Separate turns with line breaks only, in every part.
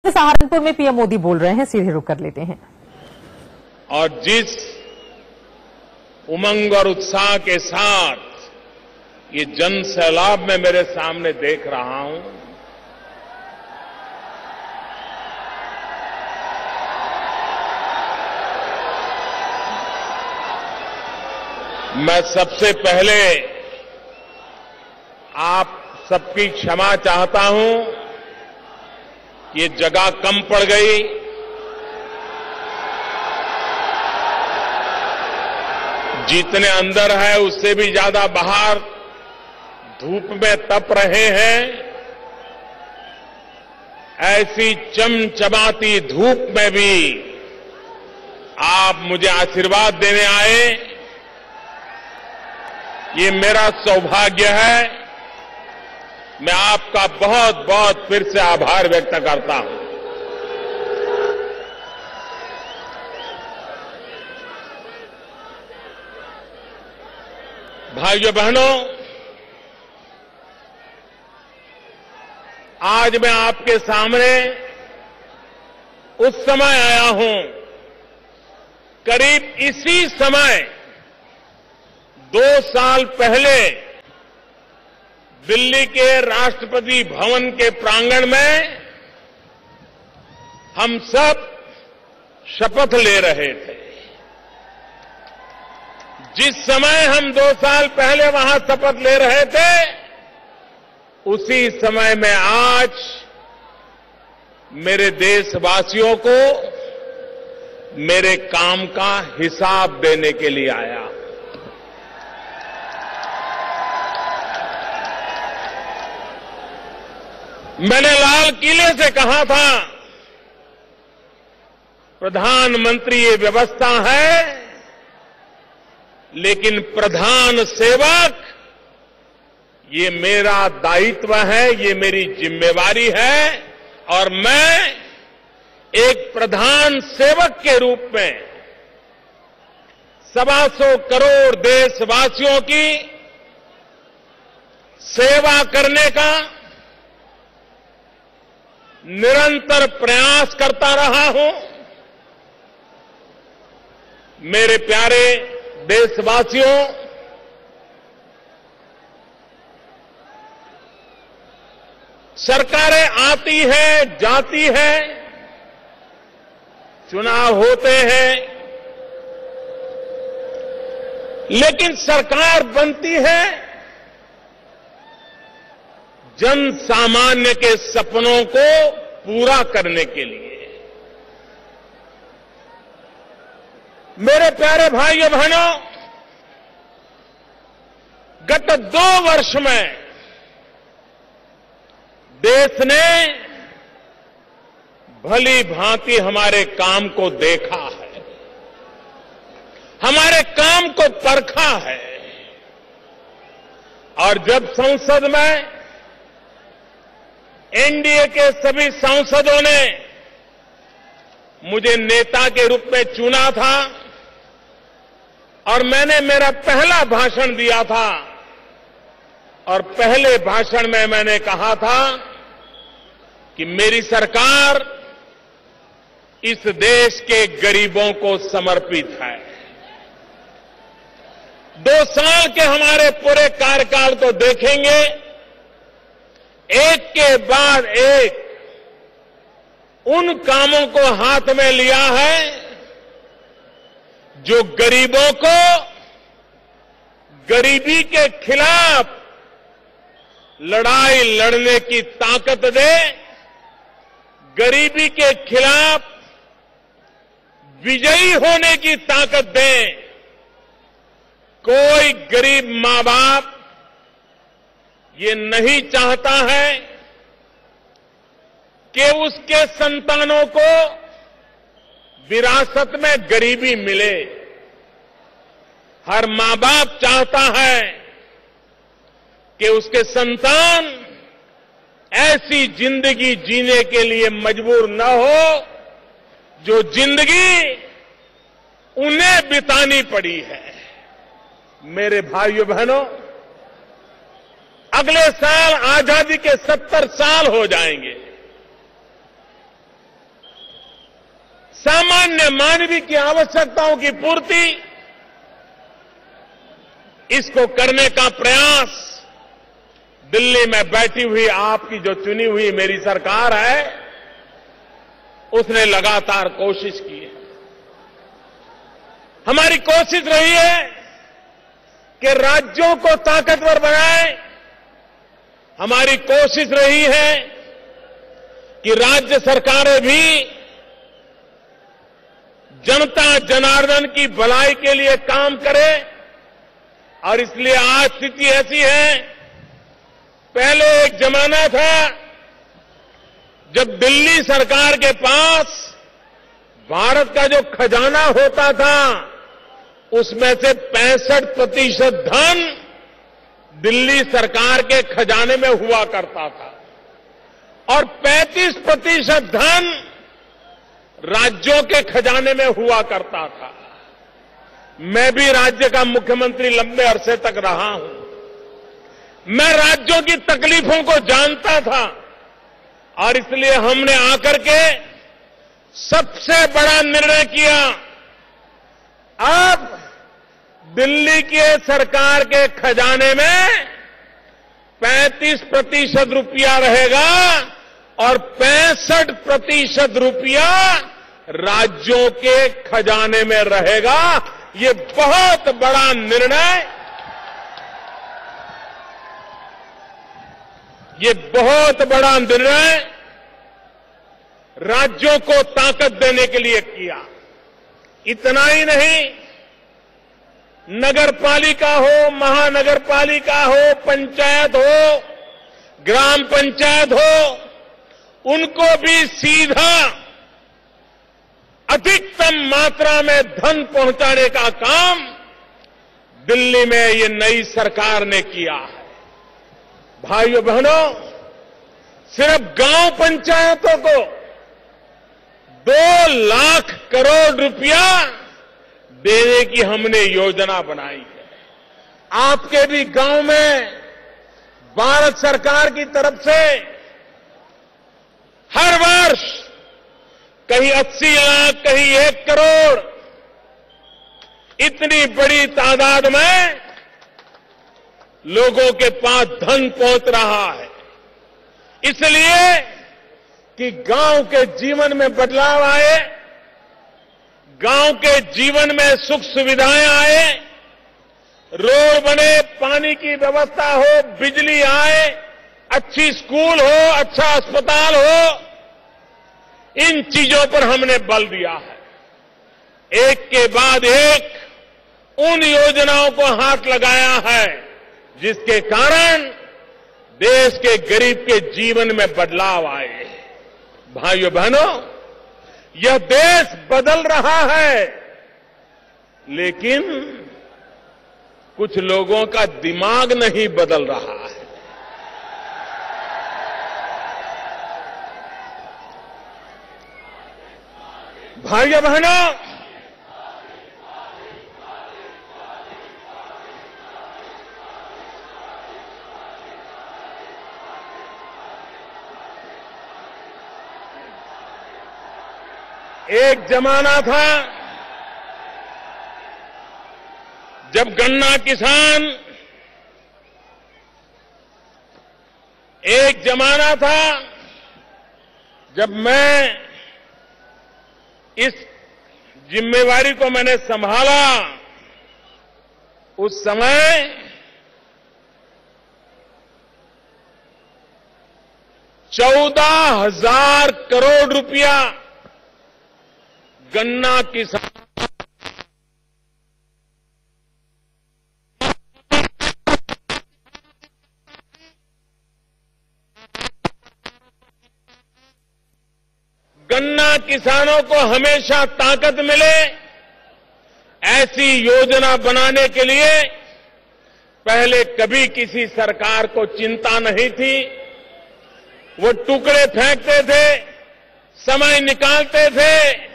सहारनपुर में पीएम मोदी बोल रहे हैं, सीधे रुक कर लेते हैं।
और जिस उमंग और उत्साह के साथ ये जन सैलाब मैं मेरे सामने देख रहा हूं, मैं सबसे पहले आप सबकी क्षमा चाहता हूं कि ये जगह कम पड़ गई। जितने अंदर है उससे भी ज्यादा बाहर धूप में तप रहे हैं। ऐसी चमचमाती धूप में भी आप मुझे आशीर्वाद देने आए, ये मेरा सौभाग्य है। मैं आपका बहुत बहुत फिर से आभार व्यक्त करता हूं। भाइयों बहनों, आज मैं आपके सामने उस समय आया हूं, करीब इसी समय 2 साल पहले दिल्ली के राष्ट्रपति भवन के प्रांगण में हम सब शपथ ले रहे थे। जिस समय हम 2 साल पहले वहां शपथ ले रहे थे, उसी समय में आज मेरे देशवासियों को मेरे काम का हिसाब देने के लिए आया। मैंने लाल किले से कहा था, प्रधानमंत्री ये व्यवस्था है, लेकिन प्रधान सेवक ये मेरा दायित्व है, ये मेरी जिम्मेवारी है। और मैं एक प्रधान सेवक के रूप में 125 करोड़ देशवासियों की सेवा करने का निरंतर प्रयास करता रहा हूं। मेरे प्यारे देशवासियों, सरकारें आती हैं, जाती हैं, चुनाव होते हैं, लेकिन सरकार बनती है जन सामान्य के सपनों को पूरा करने के लिए। मेरे प्यारे भाइयों बहनों, गत 2 वर्ष में देश ने भली भांति हमारे काम को देखा है, हमारे काम को परखा है। और जब संसद में एनडीए के सभी सांसदों ने मुझे नेता के रूप में चुना था और मैंने मेरा पहला भाषण दिया था, और पहले भाषण में मैंने कहा था कि मेरी सरकार इस देश के गरीबों को समर्पित है। 2 साल के हमारे पूरे कार्यकाल को देखेंगे, एक के बाद एक उन कामों को हाथ में लिया है जो गरीबों को गरीबी के खिलाफ लड़ाई लड़ने की ताकत दे, गरीबी के खिलाफ विजयी होने की ताकत दे। कोई गरीब मां बाप ये नहीं चाहता है कि उसके संतानों को विरासत में गरीबी मिले। हर मां बाप चाहता है कि उसके संतान ऐसी जिंदगी जीने के लिए मजबूर न हो जो जिंदगी उन्हें बितानी पड़ी है। मेरे भाइयों बहनों, अगले साल आजादी के 70 साल हो जाएंगे। सामान्य मानवीय की आवश्यकताओं की पूर्ति, इसको करने का प्रयास दिल्ली में बैठी हुई आपकी जो चुनी हुई मेरी सरकार है, उसने लगातार कोशिश की है। हमारी कोशिश रही है कि राज्यों को ताकतवर बनाए। हमारी कोशिश रही है कि राज्य सरकारें भी जनता जनार्दन की भलाई के लिए काम करें। और इसलिए आज स्थिति ऐसी है, पहले एक जमाना था जब दिल्ली सरकार के पास भारत का जो खजाना होता था, उसमें से 65% धन दिल्ली सरकार के खजाने में हुआ करता था और 35% धन राज्यों के खजाने में हुआ करता था। मैं भी राज्य का मुख्यमंत्री लंबे अरसे तक रहा हूं। मैं राज्यों की तकलीफों को जानता था और इसलिए हमने आकर के सबसे बड़ा निर्णय किया, अब दिल्ली के सरकार के खजाने में 35% रुपया रहेगा और 65% रुपया राज्यों के खजाने में रहेगा। ये बहुत बड़ा निर्णय, ये बहुत बड़ा निर्णय राज्यों को ताकत देने के लिए किया। इतना ही नहीं, नगर पालिका हो, महानगरपालिका हो, पंचायत हो, ग्राम पंचायत हो, उनको भी सीधा अधिकतम मात्रा में धन पहुंचाने का काम दिल्ली में ये नई सरकार ने किया है। भाइयों बहनों, सिर्फ गांव पंचायतों को 2 लाख करोड़ रुपया देने की हमने योजना बनाई है। आपके भी गांव में भारत सरकार की तरफ से हर वर्ष कहीं 80 लाख, कहीं 1 करोड़, इतनी बड़ी तादाद में लोगों के पास धन पहुंच रहा है, इसलिए कि गांव के जीवन में बदलाव आए, गांव के जीवन में सुख सुविधाएं आए, रोड बने, पानी की व्यवस्था हो, बिजली आए, अच्छी स्कूल हो, अच्छा अस्पताल हो, इन चीजों पर हमने बल दिया है। एक के बाद एक उन योजनाओं को हाथ लगाया है जिसके कारण देश के गरीब के जीवन में बदलाव आए। भाइयों बहनों, यह देश बदल रहा है, लेकिन कुछ लोगों का दिमाग नहीं बदल रहा है। भाइयों बहनों, एक जमाना था जब गन्ना किसान, एक जमाना था जब मैं इस जिम्मेवारी को मैंने संभाला, उस समय ₹14,000 करोड़ रुपया गन्ना किसान गन्ना किसानों को हमेशा ताकत मिले, ऐसी योजना बनाने के लिए पहले कभी किसी सरकार को चिंता नहीं थी। वो टुकड़े फेंकते थे, समय निकालते थे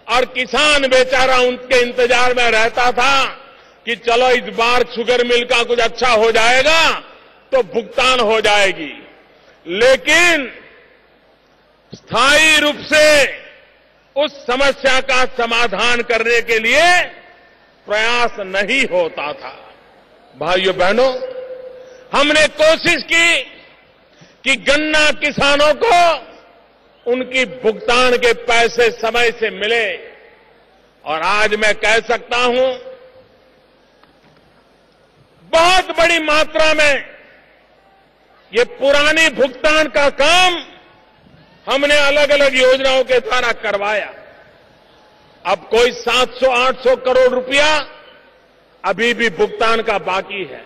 और किसान बेचारा उनके इंतजार में रहता था कि चलो इस बार शुगर मिल का कुछ अच्छा हो जाएगा तो भुगतान हो जाएगी। लेकिन स्थायी रूप से उस समस्या का समाधान करने के लिए प्रयास नहीं होता था। भाइयों बहनों, हमने कोशिश की कि गन्ना किसानों को उनकी भुगतान के पैसे समय से मिले, और आज मैं कह सकता हूं बहुत बड़ी मात्रा में ये पुरानी भुगतान का काम हमने अलग अलग योजनाओं के द्वारा करवाया। अब कोई 700-800 करोड़ रुपया अभी भी भुगतान का बाकी है।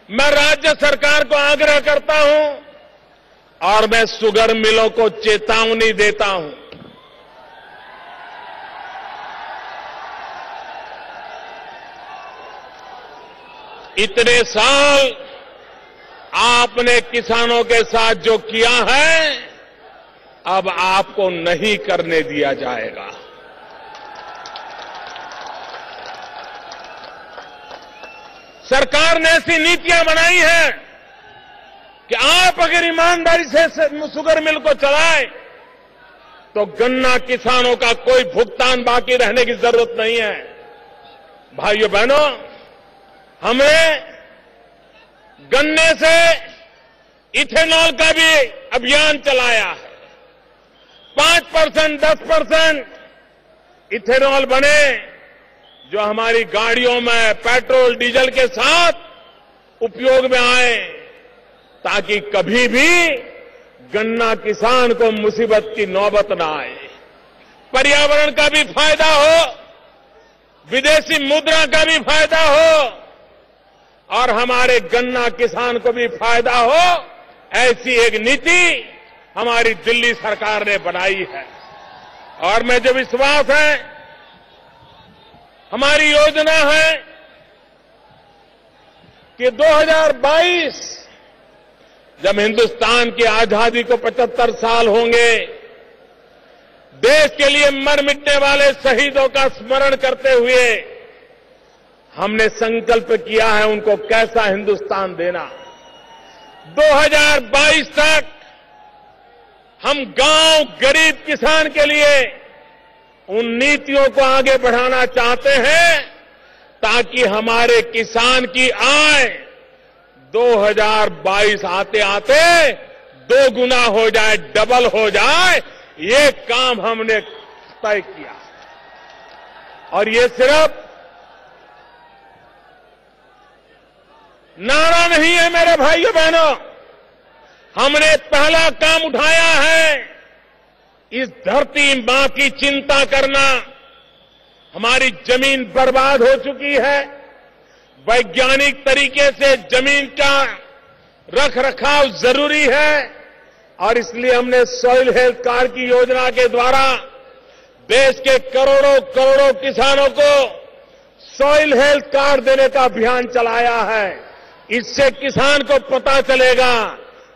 मैं राज्य सरकार को आग्रह करता हूं और मैं शुगर मिलों को चेतावनी देता हूं, इतने साल आपने किसानों के साथ जो किया है अब आपको नहीं करने दिया जाएगा। सरकार ने ऐसी नीतियां बनाई हैं कि आप अगर ईमानदारी से शुगर मिल को चलाएं तो गन्ना किसानों का कोई भुगतान बाकी रहने की जरूरत नहीं है। भाइयों बहनों, हमने गन्ने से इथेनॉल का भी अभियान चलाया है। 5%, 10% इथेनॉल बने जो हमारी गाड़ियों में पेट्रोल डीजल के साथ उपयोग में आए, ताकि कभी भी गन्ना किसान को मुसीबत की नौबत न आए। पर्यावरण का भी फायदा हो, विदेशी मुद्रा का भी फायदा हो और हमारे गन्ना किसान को भी फायदा हो, ऐसी एक नीति हमारी दिल्ली सरकार ने बनाई है। और मैं जो विश्वास है, हमारी योजना है कि 2022 जब हिंदुस्तान की आजादी को 75 साल होंगे, देश के लिए मर मिटने वाले शहीदों का स्मरण करते हुए हमने संकल्प किया है उनको कैसा हिंदुस्तान देना। 2022 तक हम गांव गरीब किसान के लिए उन नीतियों को आगे बढ़ाना चाहते हैं ताकि हमारे किसान की आय 2022 आते आते 2 गुना हो जाए, डबल हो जाए। ये काम हमने तय किया और ये सिर्फ नारा नहीं है मेरे भाइयों बहनों, हमने पहला काम उठाया है। इस धरती मां की चिंता करना, हमारी जमीन बर्बाद हो चुकी है। वैज्ञानिक तरीके से जमीन का रख रखाव जरूरी है और इसलिए हमने सॉइल हेल्थ कार्ड की योजना के द्वारा देश के करोड़ों करोड़ों किसानों को सॉइल हेल्थ कार्ड देने का अभियान चलाया है। इससे किसान को पता चलेगा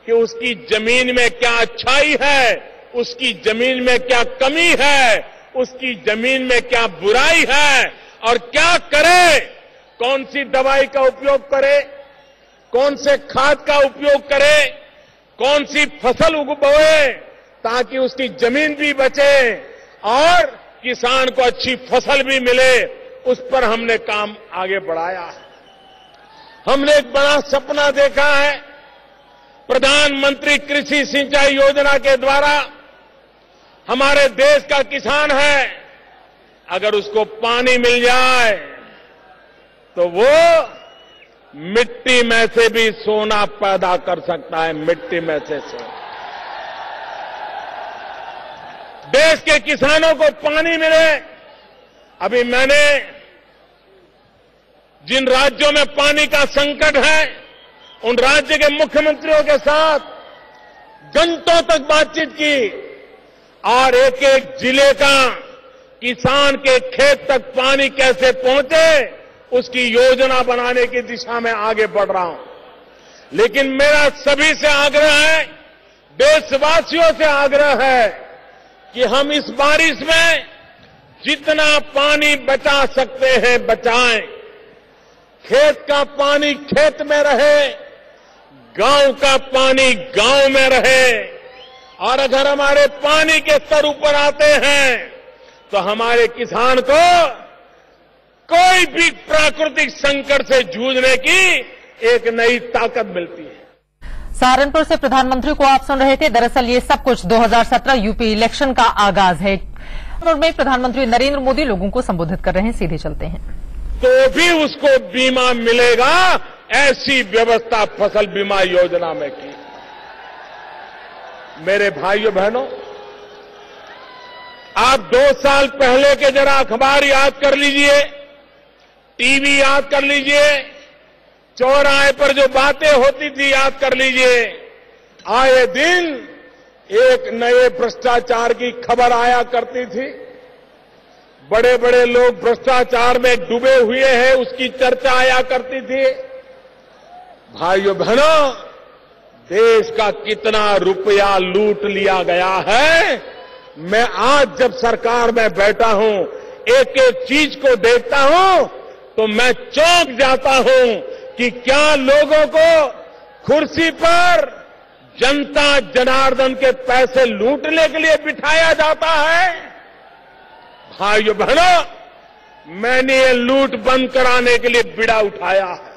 कि उसकी जमीन में क्या अच्छाई है, उसकी जमीन में क्या कमी है, उसकी जमीन में क्या बुराई है और क्या करे, कौन सी दवाई का उपयोग करे, कौन से खाद का उपयोग करे, कौन सी फसल उगवाए ताकि उसकी जमीन भी बचे और किसान को अच्छी फसल भी मिले। उस पर हमने काम आगे बढ़ाया है। हमने एक बड़ा सपना देखा है। प्रधानमंत्री कृषि सिंचाई योजना के द्वारा हमारे देश का किसान है, अगर उसको पानी मिल जाए तो वो मिट्टी में से भी सोना पैदा कर सकता है। मिट्टी में से सोना। देश के किसानों को पानी मिले। अभी मैंने जिन राज्यों में पानी का संकट है उन राज्य के मुख्यमंत्रियों के साथ घंटों तक बातचीत की और एक एक जिले का किसान के खेत तक पानी कैसे पहुंचे उसकी योजना बनाने की दिशा में आगे बढ़ रहा हूं। लेकिन मेरा सभी से आग्रह है, देशवासियों से आग्रह है कि हम इस बारिश में जितना पानी बचा सकते हैं बचाएं। खेत का पानी खेत में रहे, गांव का पानी गांव में रहे। और अगर हमारे पानी के स्तर ऊपर आते हैं तो हमारे किसान को कोई भी प्राकृतिक संकट से जूझने की एक नई ताकत मिलती है।
सहारनपुर से प्रधानमंत्री को आप सुन रहे थे। दरअसल ये सब कुछ 2017 यूपी इलेक्शन का आगाज है। में प्रधानमंत्री नरेंद्र मोदी लोगों को संबोधित कर रहे हैं। सीधे चलते हैं।
तो भी उसको बीमा मिलेगा, ऐसी व्यवस्था फसल बीमा योजना में की। मेरे भाइयों बहनों, आप 2 साल पहले के जरा अखबार याद कर लीजिए, टीवी याद कर लीजिए, चौराहे पर जो बातें होती थी याद कर लीजिए। आए दिन एक नए भ्रष्टाचार की खबर आया करती थी। बड़े बड़े लोग भ्रष्टाचार में डूबे हुए हैं, उसकी चर्चा आया करती थी। भाइयों बहनों, देश का कितना रुपया लूट लिया गया है। मैं आज जब सरकार में बैठा हूं, एक एक चीज को देखता हूं तो मैं चौंक जाता हूं कि क्या लोगों को कुर्सी पर जनता जनार्दन के पैसे लूटने के लिए बिठाया जाता है। भाइयों बहनों, मैंने ये लूट बंद कराने के लिए बीड़ा उठाया है।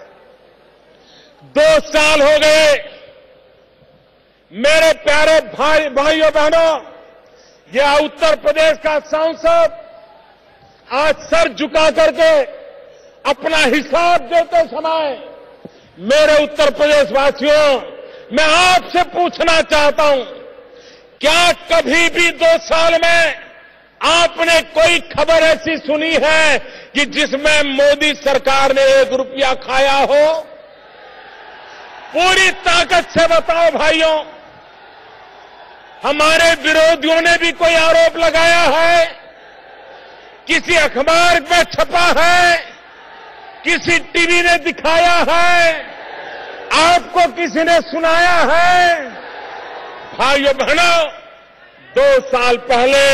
2 साल हो गए। मेरे प्यारे भाइयों बहनों, यह उत्तर प्रदेश का सांसद आज सर झुका करके अपना हिसाब देते समय, मेरे उत्तर प्रदेश वासियों, मैं आपसे पूछना चाहता हूं, क्या कभी भी 2 साल में आपने कोई खबर ऐसी सुनी है कि जिसमें मोदी सरकार ने 1 रुपया खाया हो? पूरी ताकत से बताओ भाइयों। हमारे विरोधियों ने भी कोई आरोप लगाया है? किसी अखबार में छपा है? किसी टीवी ने दिखाया है? आपको किसी ने सुनाया है? भाइयों बहनों, 2 साल पहले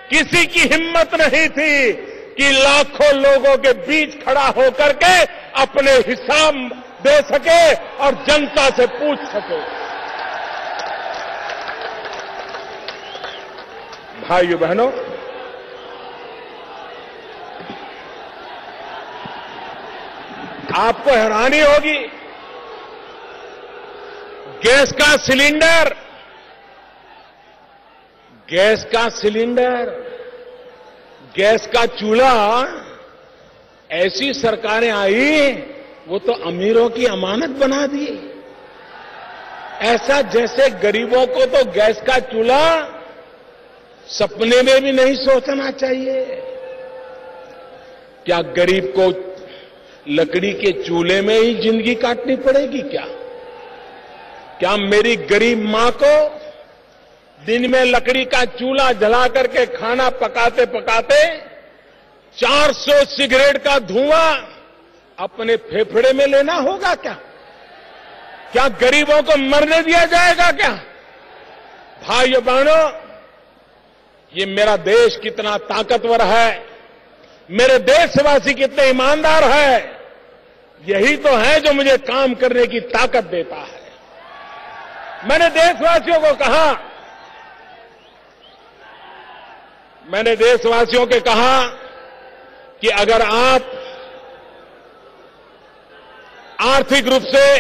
किसी की हिम्मत नहीं थी कि लाखों लोगों के बीच खड़ा होकर के अपने हिसाब दे सके और जनता से पूछ सके। भाइयों बहनों, आपको हैरानी होगी, गैस का सिलेंडर, गैस का चूल्हा, ऐसी सरकारें आई वो तो अमीरों की अमानत बना दी। ऐसा जैसे गरीबों को तो गैस का चूल्हा सपने में भी नहीं सोचना चाहिए। क्या गरीब को लकड़ी के चूल्हे में ही जिंदगी काटनी पड़ेगी क्या? क्या मेरी गरीब मां को दिन में लकड़ी का चूल्हा जला करके खाना पकाते पकाते 400 सिगरेट का धुआं अपने फेफड़े में लेना होगा क्या? क्या गरीबों को मरने दिया जाएगा क्या? भाइयों बहनों, ये मेरा देश कितना ताकतवर है, मेरे देशवासी कितने ईमानदार है, यही तो है जो मुझे काम करने की ताकत देता है। मैंने देशवासियों को कहा कि अगर आप आर्थिक रूप से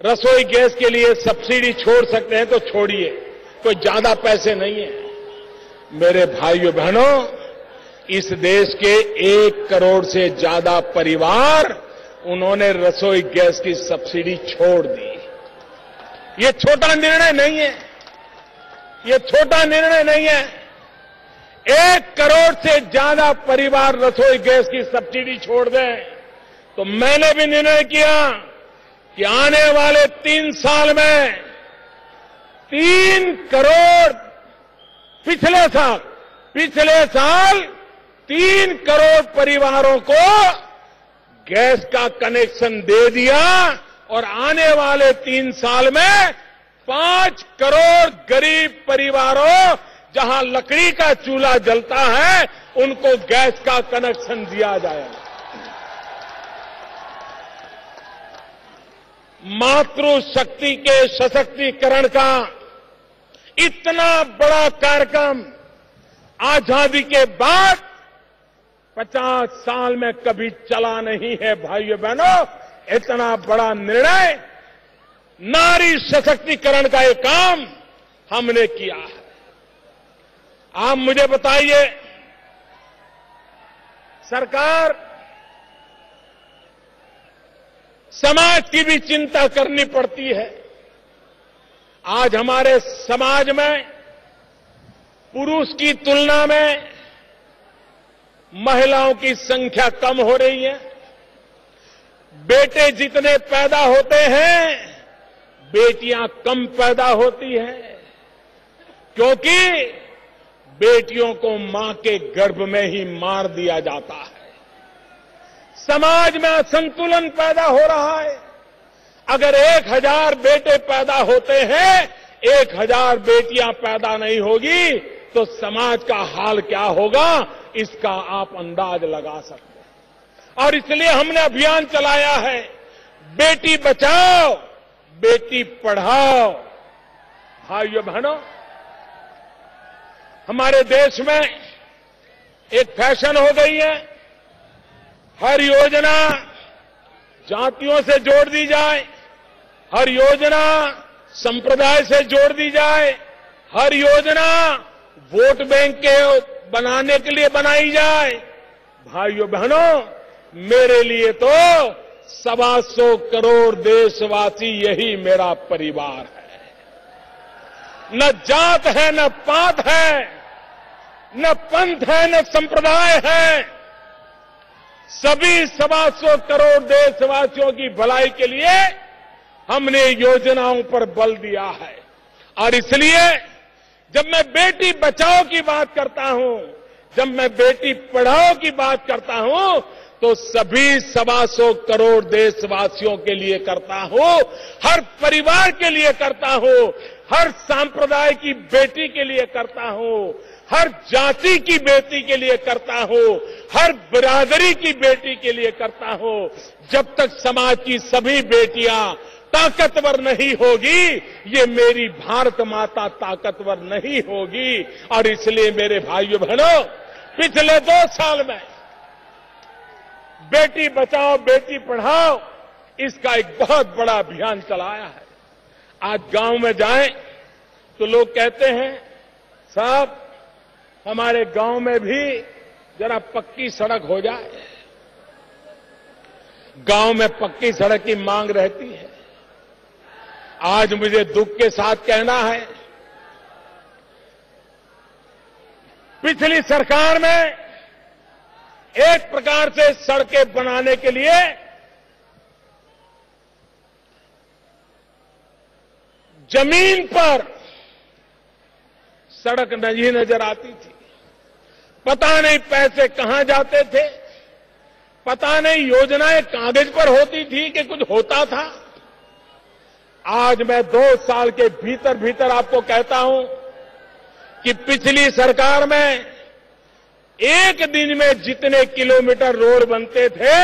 रसोई गैस के लिए सब्सिडी छोड़ सकते हैं तो छोड़िए, कोई ज्यादा पैसे नहीं है। मेरे भाइयों बहनों, इस देश के 1 करोड़ से ज्यादा परिवार, उन्होंने रसोई गैस की सब्सिडी छोड़ दी। ये छोटा निर्णय नहीं है, ये छोटा निर्णय नहीं है। 1 करोड़ से ज्यादा परिवार रसोई गैस की सब्सिडी छोड़ दें तो मैंने भी निर्णय किया कि आने वाले 3 साल में 3 करोड़, पिछले साल 3 करोड़ परिवारों को गैस का कनेक्शन दे दिया और आने वाले 3 साल में 5 करोड़ गरीब परिवारों, जहां लकड़ी का चूल्हा जलता है, उनको गैस का कनेक्शन दिया जाएगा। मातृशक्ति के सशक्तिकरण का इतना बड़ा कार्यक्रम आजादी के बाद 50 साल में कभी चला नहीं है भाइयों बहनों। इतना बड़ा निर्णय, नारी सशक्तिकरण का एक काम हमने किया है। आप मुझे बताइए, सरकार समाज की भी चिंता करनी पड़ती है। आज हमारे समाज में पुरुष की तुलना में महिलाओं की संख्या कम हो रही है। बेटे जितने पैदा होते हैं, बेटियां कम पैदा होती हैं, क्योंकि बेटियों को मां के गर्भ में ही मार दिया जाता है। समाज में असंतुलन पैदा हो रहा है। अगर 1000 बेटे पैदा होते हैं, 1000 बेटियां पैदा नहीं होगी तो समाज का हाल क्या होगा, इसका आप अंदाज लगा सकते हैं। और इसलिए हमने अभियान चलाया है, बेटी बचाओ बेटी पढ़ाओ। भाइयों बहनों, हमारे देश में एक फैशन हो गई है, हर योजना जातियों से जोड़ दी जाए, हर योजना संप्रदाय से जोड़ दी जाए, हर योजना वोट बैंक के बनाने के लिए बनाई जाए। भाइयों बहनों, मेरे लिए तो 125 करोड़ देशवासी यही मेरा परिवार है। न जात है, न पात है, न पंथ है, न संप्रदाय है। सभी 125 करोड़ देशवासियों की भलाई के लिए हमने योजनाओं पर बल दिया है। और इसलिए जब मैं बेटी बचाओ की बात करता हूं, जब मैं बेटी पढ़ाओ की बात करता हूं, तो सभी 125 करोड़ देशवासियों के लिए करता हूं, हर परिवार के लिए करता हूं, हर संप्रदाय की बेटी के लिए करता हूं, हर जाति की बेटी के लिए करता हूं, हर बिरादरी की बेटी के लिए करता हूं। जब तक समाज की सभी बेटियां ताकतवर नहीं होगी, ये मेरी भारत माता ताकतवर नहीं होगी। और इसलिए मेरे भाइयों बहनों, पिछले 2 साल में बेटी बचाओ बेटी पढ़ाओ, इसका एक बहुत बड़ा अभियान चलाया है। आज गांव में जाएं तो लोग कहते हैं, साहब हमारे गांव में भी जरा पक्की सड़क हो जाए। गांव में पक्की सड़क की मांग रहती है। आज मुझे दुख के साथ कहना है, पिछली सरकार में एक प्रकार से सड़कें बनाने के लिए जमीन पर सड़क नहीं नजर आती थी। पता नहीं पैसे कहां जाते थे, पता नहीं योजनाएं कागज पर होती थी कि कुछ होता था। आज मैं 2 साल के भीतर भीतर आपको कहता हूं कि पिछली सरकार में एक दिन में जितने किलोमीटर रोड बनते थे,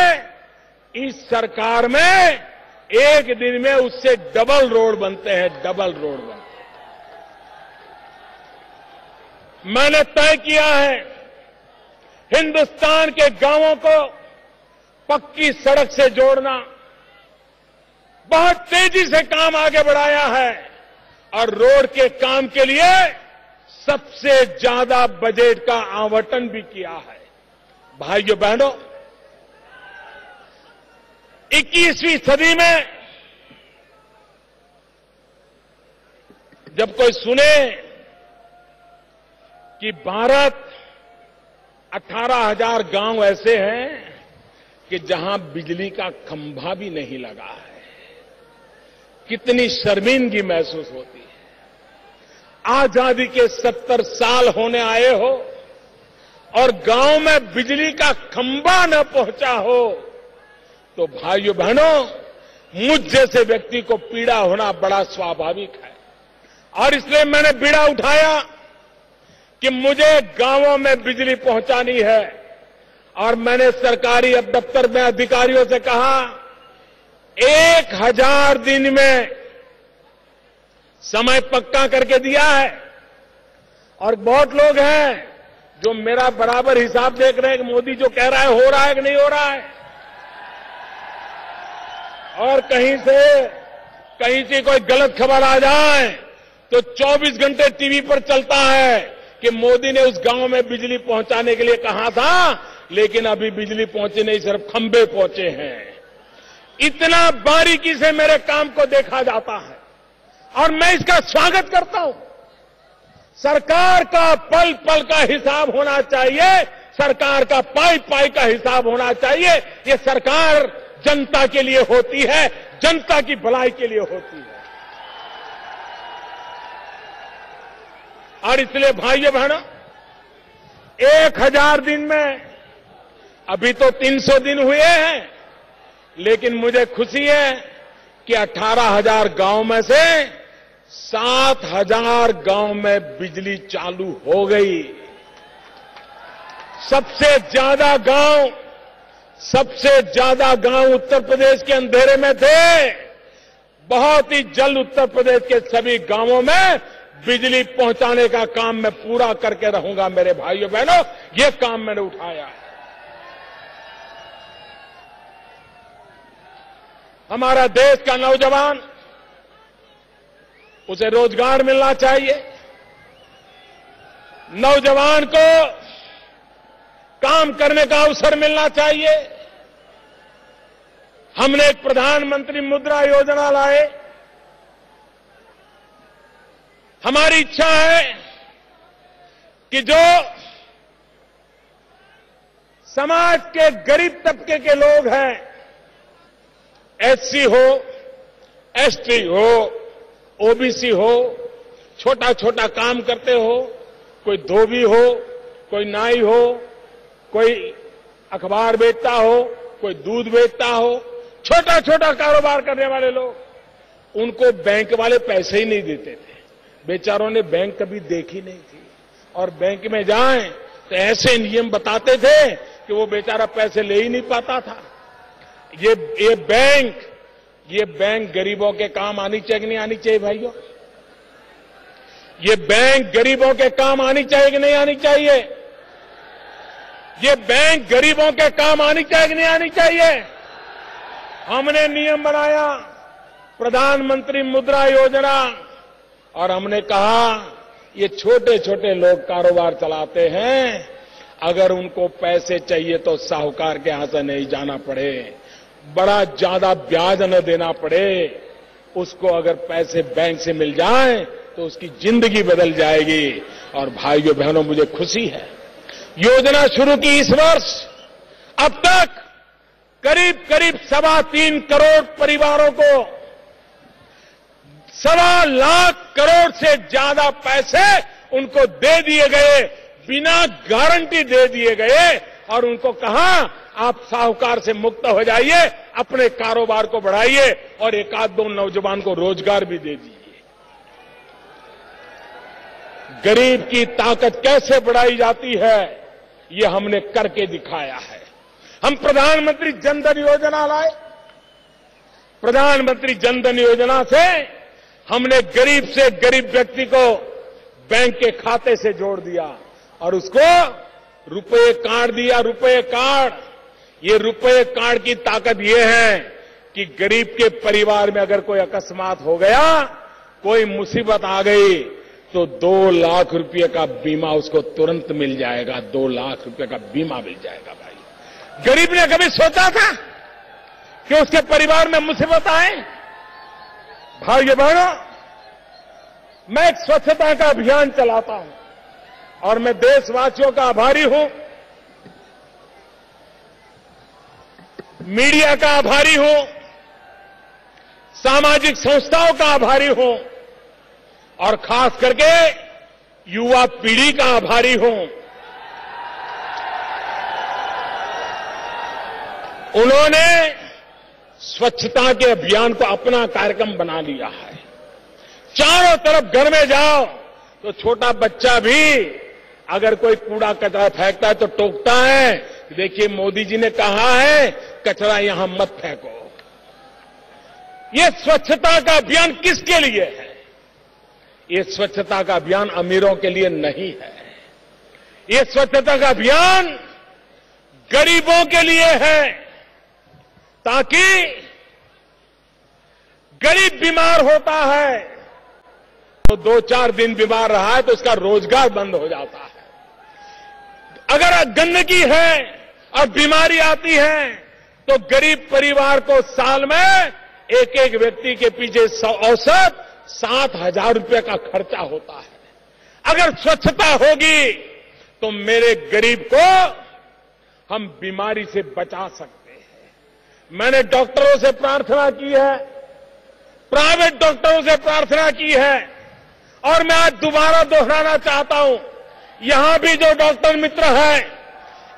इस सरकार में एक दिन में उससे डबल रोड बनते हैं, डबल रोड बनते हैं। मैंने तय किया है, हिंदुस्तान के गांवों को पक्की सड़क से जोड़ना। बहुत तेजी से काम आगे बढ़ाया है और रोड के काम के लिए सबसे ज्यादा बजट का आवंटन भी किया है। भाइयों बहनों, 21वीं सदी में जब कोई सुने कि भारत 18,000 गांव ऐसे हैं कि जहां बिजली का खंभा भी नहीं लगा है, कितनी शर्मिंदगी महसूस होती है। आजादी के 70 साल होने आए हो और गांव में बिजली का खंभा न पहुंचा हो, तो भाइयों बहनों, मुझ जैसे व्यक्ति को पीड़ा होना बड़ा स्वाभाविक है। और इसलिए मैंने बीड़ा उठाया कि मुझे गांवों में बिजली पहुंचानी है। और मैंने सरकारी दफ्तर में अधिकारियों से कहा, 1000 दिन में समय पक्का करके दिया है। और बहुत लोग हैं जो मेरा बराबर हिसाब देख रहे हैं कि मोदी जो कह रहा है हो रहा है कि नहीं हो रहा है, और कहीं से कोई गलत खबर आ जाए तो 24 घंटे टीवी पर चलता है कि मोदी ने उस गांव में बिजली पहुंचाने के लिए कहा था, लेकिन अभी बिजली पहुंची नहीं, सिर्फ खंभे पहुंचे हैं। इतना बारीकी से मेरे काम को देखा जाता है और मैं इसका स्वागत करता हूं। सरकार का पल पल का हिसाब होना चाहिए, सरकार का पाई पाई का हिसाब होना चाहिए। ये सरकार जनता के लिए होती है, जनता की भलाई के लिए होती है। और इसलिए भाइयों बहनों, 1000 दिन में अभी तो 300 दिन हुए हैं, लेकिन मुझे खुशी है कि 18,000 गांव में से 7,000 गांव में बिजली चालू हो गई। सबसे ज्यादा गांव उत्तर प्रदेश के अंधेरे में थे। बहुत ही जल्द उत्तर प्रदेश के सभी गांवों में बिजली पहुंचाने का काम मैं पूरा करके रहूंगा। मेरे भाइयों बहनों, ये काम मैंने उठाया है। हमारा देश का नौजवान, उसे रोजगार मिलना चाहिए। नौजवान को काम करने का अवसर मिलना चाहिए। हमने एक प्रधानमंत्री मुद्रा योजना लाए। हमारी इच्छा है कि जो समाज के गरीब तबके के लोग हैं, एससी हो, एसटी हो, ओबीसी हो, छोटा छोटा काम करते हो, कोई धोबी हो, कोई नाई हो, कोई अखबार बेचता हो, कोई दूध बेचता हो, छोटा छोटा कारोबार करने वाले लोग, उनको बैंक वाले पैसे ही नहीं देते थे। बेचारों ने बैंक कभी देखी नहीं थी, और बैंक में जाएं तो ऐसे नियम बताते थे कि वो बेचारा पैसे ले ही नहीं पाता था। ये बैंक गरीबों के काम आनी चाहिए कि नहीं आनी चाहिए भाइयों? ये बैंक गरीबों के काम आनी चाहिए कि नहीं आनी चाहिए? ये बैंक गरीबों के काम आनी चाहिए कि नहीं आनी चाहिए? हमने नियम बनाया, प्रधानमंत्री मुद्रा योजना, और हमने कहा ये छोटे छोटे लोग कारोबार चलाते हैं, अगर उनको पैसे चाहिए तो साहूकार के यहां से नहीं जाना पड़े, बड़ा ज्यादा ब्याज न देना पड़े, उसको अगर पैसे बैंक से मिल जाए तो उसकी जिंदगी बदल जाएगी। और भाइयों बहनों, मुझे खुशी है, योजना शुरू की इस वर्ष, अब तक करीब 3.25 करोड़ परिवारों को 1.25 लाख करोड़ से ज्यादा पैसे उनको दे दिए गए, बिना गारंटी दे दिए गए, और उनको कहा आप साहूकार से मुक्त हो जाइए, अपने कारोबार को बढ़ाइए, और 1-2 नौजवान को रोजगार भी दे दीजिए। गरीब की ताकत कैसे बढ़ाई जाती है, ये हमने करके दिखाया है। हम प्रधानमंत्री जनधन योजना लाए। प्रधानमंत्री जनधन योजना से हमने गरीब से गरीब व्यक्ति को बैंक के खाते से जोड़ दिया और उसको रुपए कार्ड दिया। रुपए कार्ड, ये रुपए कार्ड की ताकत ये है कि गरीब के परिवार में अगर कोई अकस्मात हो गया, कोई मुसीबत आ गई, तो 2 लाख रुपए का बीमा उसको तुरंत मिल जाएगा। 2 लाख रुपए का बीमा मिल जाएगा। भाई, गरीब ने कभी सोचा था कि उसके परिवार में मुसीबत आए? भाइयों बहनों, मैं एक स्वच्छता का अभियान चलाता हूं और मैं देशवासियों का आभारी हूं, मीडिया का आभारी हूं, सामाजिक संस्थाओं का आभारी हूं, और खास करके युवा पीढ़ी का आभारी हूं। उन्होंने स्वच्छता के अभियान को अपना कार्यक्रम बना लिया है। चारों तरफ घर में जाओ तो छोटा बच्चा भी अगर कोई कूड़ा कचरा फेंकता है तो टोकता है, देखिए मोदी जी ने कहा है कचरा यहां मत फेंको। ये स्वच्छता का अभियान किसके लिए है? ये स्वच्छता का अभियान अमीरों के लिए नहीं है, ये स्वच्छता का अभियान गरीबों के लिए है, ताकि गरीब बीमार होता है तो 2-4 दिन बीमार रहा है तो उसका रोजगार बंद हो जाता है। अगर गंदगी है और बीमारी आती है तो गरीब परिवार को साल में एक व्यक्ति के पीछे औसत 7,000 रुपये का खर्चा होता है। अगर स्वच्छता होगी तो मेरे गरीब को हम बीमारी से बचा सकते हैं। मैंने डॉक्टरों से प्रार्थना की है, प्राइवेट डॉक्टरों से प्रार्थना की है, और मैं आज दोबारा दोहराना चाहता हूं, यहां भी जो डॉक्टर मित्र हैं,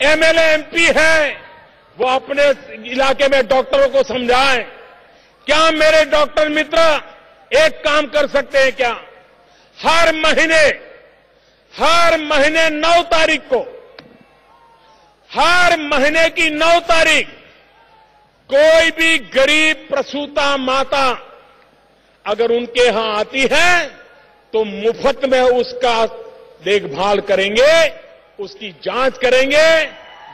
एमएलए एमपी हैं, वो अपने इलाके में डॉक्टरों को समझाएं। क्या मेरे डॉक्टर मित्र एक काम कर सकते हैं क्या? हर महीने 9 तारीख को, हर महीने की 9 तारीख कोई भी गरीब प्रसूता माता अगर उनके यहां आती है तो मुफ्त में उसका देखभाल करेंगे, उसकी जांच करेंगे,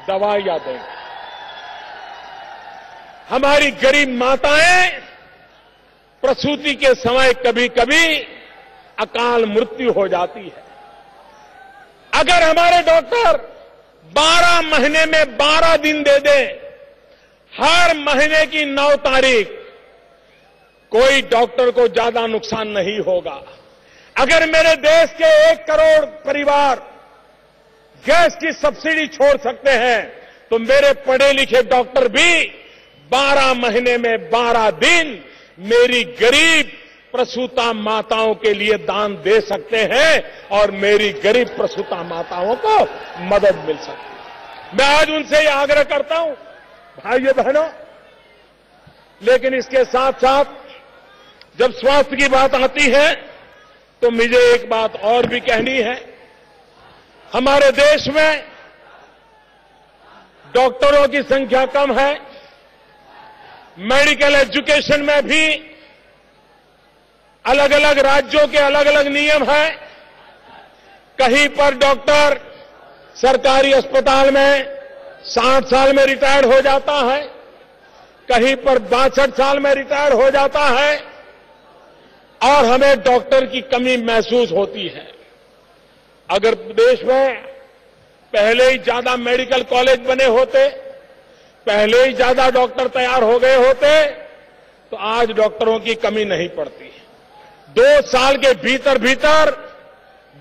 दवाइयां देंगे। हमारी गरीब माताएं प्रसूति के समय कभी कभी अकाल मृत्यु हो जाती है। अगर हमारे डॉक्टर 12 महीने में 12 दिन दे दें, हर महीने की 9 तारीख, कोई डॉक्टर को ज्यादा नुकसान नहीं होगा। अगर मेरे देश के 1 करोड़ परिवार गैस की सब्सिडी छोड़ सकते हैं तो मेरे पढ़े लिखे डॉक्टर भी 12 महीने में 12 दिन मेरी गरीब प्रसूता माताओं के लिए दान दे सकते हैं और मेरी गरीब प्रसूता माताओं को मदद मिल सकती है। मैं आज उनसे यह आग्रह करता हूं, भाइयों बहनों, लेकिन इसके साथ साथ जब स्वास्थ्य की बात आती है तो मुझे एक बात और भी कहनी है। हमारे देश में डॉक्टरों की संख्या कम है, मेडिकल एजुकेशन में भी अलग अलग राज्यों के अलग अलग नियम हैं। कहीं पर डॉक्टर सरकारी अस्पताल में 60 साल में रिटायर्ड हो जाता है, कहीं पर 62 साल में रिटायर्ड हो जाता है, और हमें डॉक्टर की कमी महसूस होती है। अगर देश में पहले ही ज्यादा मेडिकल कॉलेज बने होते, पहले ही ज्यादा डॉक्टर तैयार हो गए होते तो आज डॉक्टरों की कमी नहीं पड़ती। 2 साल के भीतर भीतर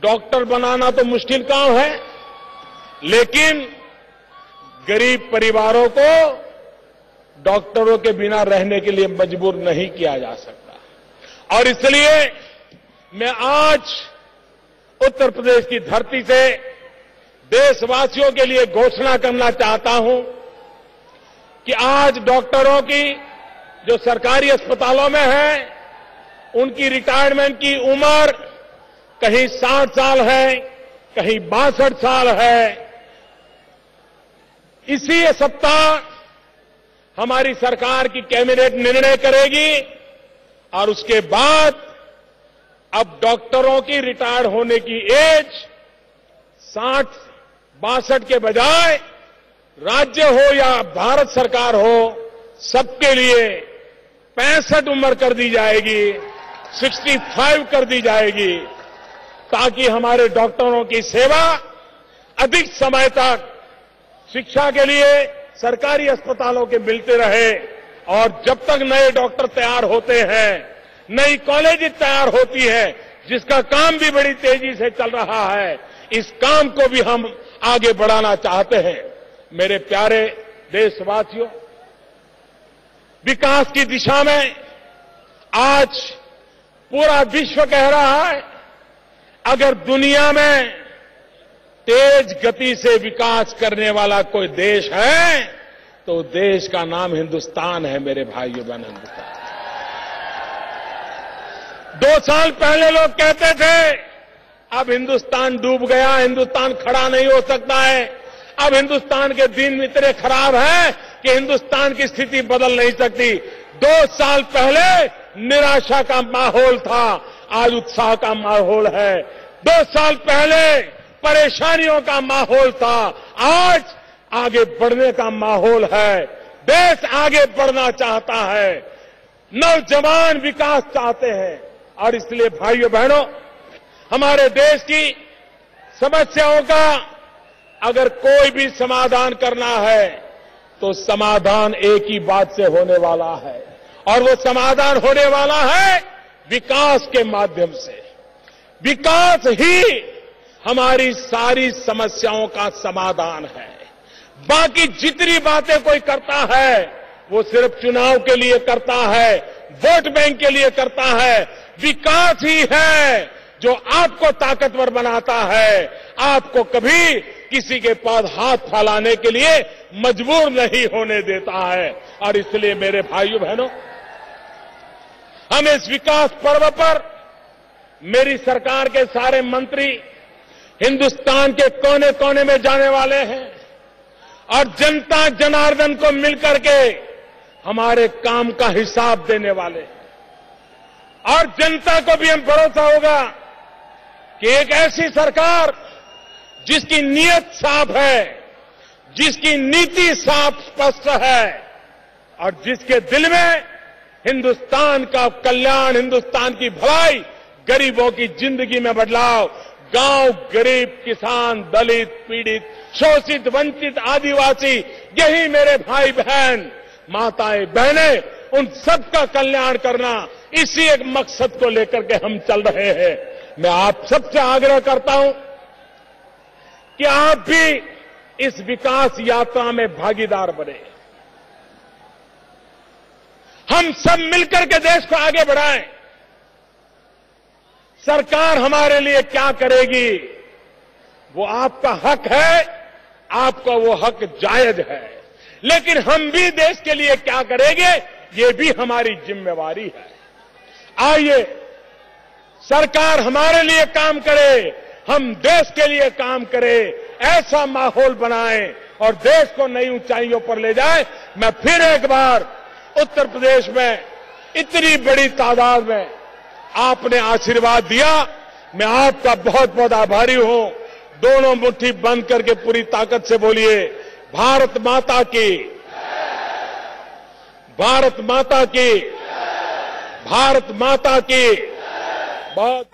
डॉक्टर बनाना तो मुश्किल काम है, लेकिन गरीब परिवारों को डॉक्टरों के बिना रहने के लिए मजबूर नहीं किया जा सकता। और इसलिए मैं आज उत्तर प्रदेश की धरती से देशवासियों के लिए घोषणा करना चाहता हूं कि आज डॉक्टरों की जो सरकारी अस्पतालों में है, उनकी रिटायरमेंट की उम्र कहीं 60 साल है, कहीं 62 साल है। इसी सप्ताह हमारी सरकार की कैबिनेट निर्णय करेगी और उसके बाद अब डॉक्टरों की रिटायर होने की एज 60-62 के बजाय राज्य हो या भारत सरकार हो, सबके लिए 65 उम्र कर दी जाएगी, 65 कर दी जाएगी, ताकि हमारे डॉक्टरों की सेवा अधिक समय तक शिक्षा के लिए सरकारी अस्पतालों के मिलते रहे। और जब तक नए डॉक्टर तैयार होते हैं, नई कॉलेज तैयार होती है, जिसका काम भी बड़ी तेजी से चल रहा है, इस काम को भी हम आगे बढ़ाना चाहते हैं। मेरे प्यारे देशवासियों, विकास की दिशा में आज पूरा विश्व कह रहा है, अगर दुनिया में तेज गति से विकास करने वाला कोई देश है तो देश का नाम हिंदुस्तान है। मेरे भाइयों बहनों, हिंदुस्तान। 2 साल पहले लोग कहते थे अब हिंदुस्तान डूब गया, हिंदुस्तान खड़ा नहीं हो सकता है, अब हिंदुस्तान के दिन इतने खराब हैं कि हिंदुस्तान की स्थिति बदल नहीं सकती। 2 साल पहले निराशा का माहौल था, आज उत्साह का माहौल है। 2 साल पहले परेशानियों का माहौल था, आज आगे बढ़ने का माहौल है। देश आगे बढ़ना चाहता है, नौजवान विकास चाहते हैं और इसलिए भाइयों बहनों, हमारे देश की समस्याओं का अगर कोई भी समाधान करना है तो समाधान एक ही बात से होने वाला है और वो समाधान होने वाला है विकास के माध्यम से। विकास ही हमारी सारी समस्याओं का समाधान है। बाकी जितनी बातें कोई करता है वो सिर्फ चुनाव के लिए करता है, वोट बैंक के लिए करता है। विकास ही है जो आपको ताकतवर बनाता है, आपको कभी किसी के पास हाथ फैलाने के लिए मजबूर नहीं होने देता है। और इसलिए मेरे भाइयों बहनों, हम इस विकास पर्व पर मेरी सरकार के सारे मंत्री हिंदुस्तान के कोने कोने में जाने वाले हैं और जनता जनार्दन को मिलकर के हमारे काम का हिसाब देने वाले हैं। और जनता को भी हम भरोसा होगा कि एक ऐसी सरकार जिसकी नीयत साफ है, जिसकी नीति साफ स्पष्ट है और जिसके दिल में हिंदुस्तान का कल्याण, हिंदुस्तान की भलाई, गरीबों की जिंदगी में बदलाव, गांव, गरीब, किसान, दलित, पीड़ित, शोषित, वंचित, आदिवासी, यही मेरे भाई बहन, माताएं, बहनें, उन सबका कल्याण करना, इसी एक मकसद को लेकर के हम चल रहे हैं। मैं आप सबसे आग्रह करता हूं कि आप भी इस विकास यात्रा में भागीदार बने। हम सब मिलकर के देश को आगे बढ़ाएं। सरकार हमारे लिए क्या करेगी वो आपका हक है, आपका वो हक जायज है, लेकिन हम भी देश के लिए क्या करेंगे ये भी हमारी जिम्मेवारी है। आइए सरकार हमारे लिए काम करे, हम देश के लिए काम करें, ऐसा माहौल बनाएं और देश को नई ऊंचाइयों पर ले जाए। मैं फिर एक बार उत्तर प्रदेश में इतनी बड़ी तादाद में आपने आशीर्वाद दिया, मैं आपका बहुत बहुत आभारी हूं। दोनों मुट्ठी बंद करके पूरी ताकत से बोलिए, भारत माता की, भारत माता की, भारत माता की। बहुत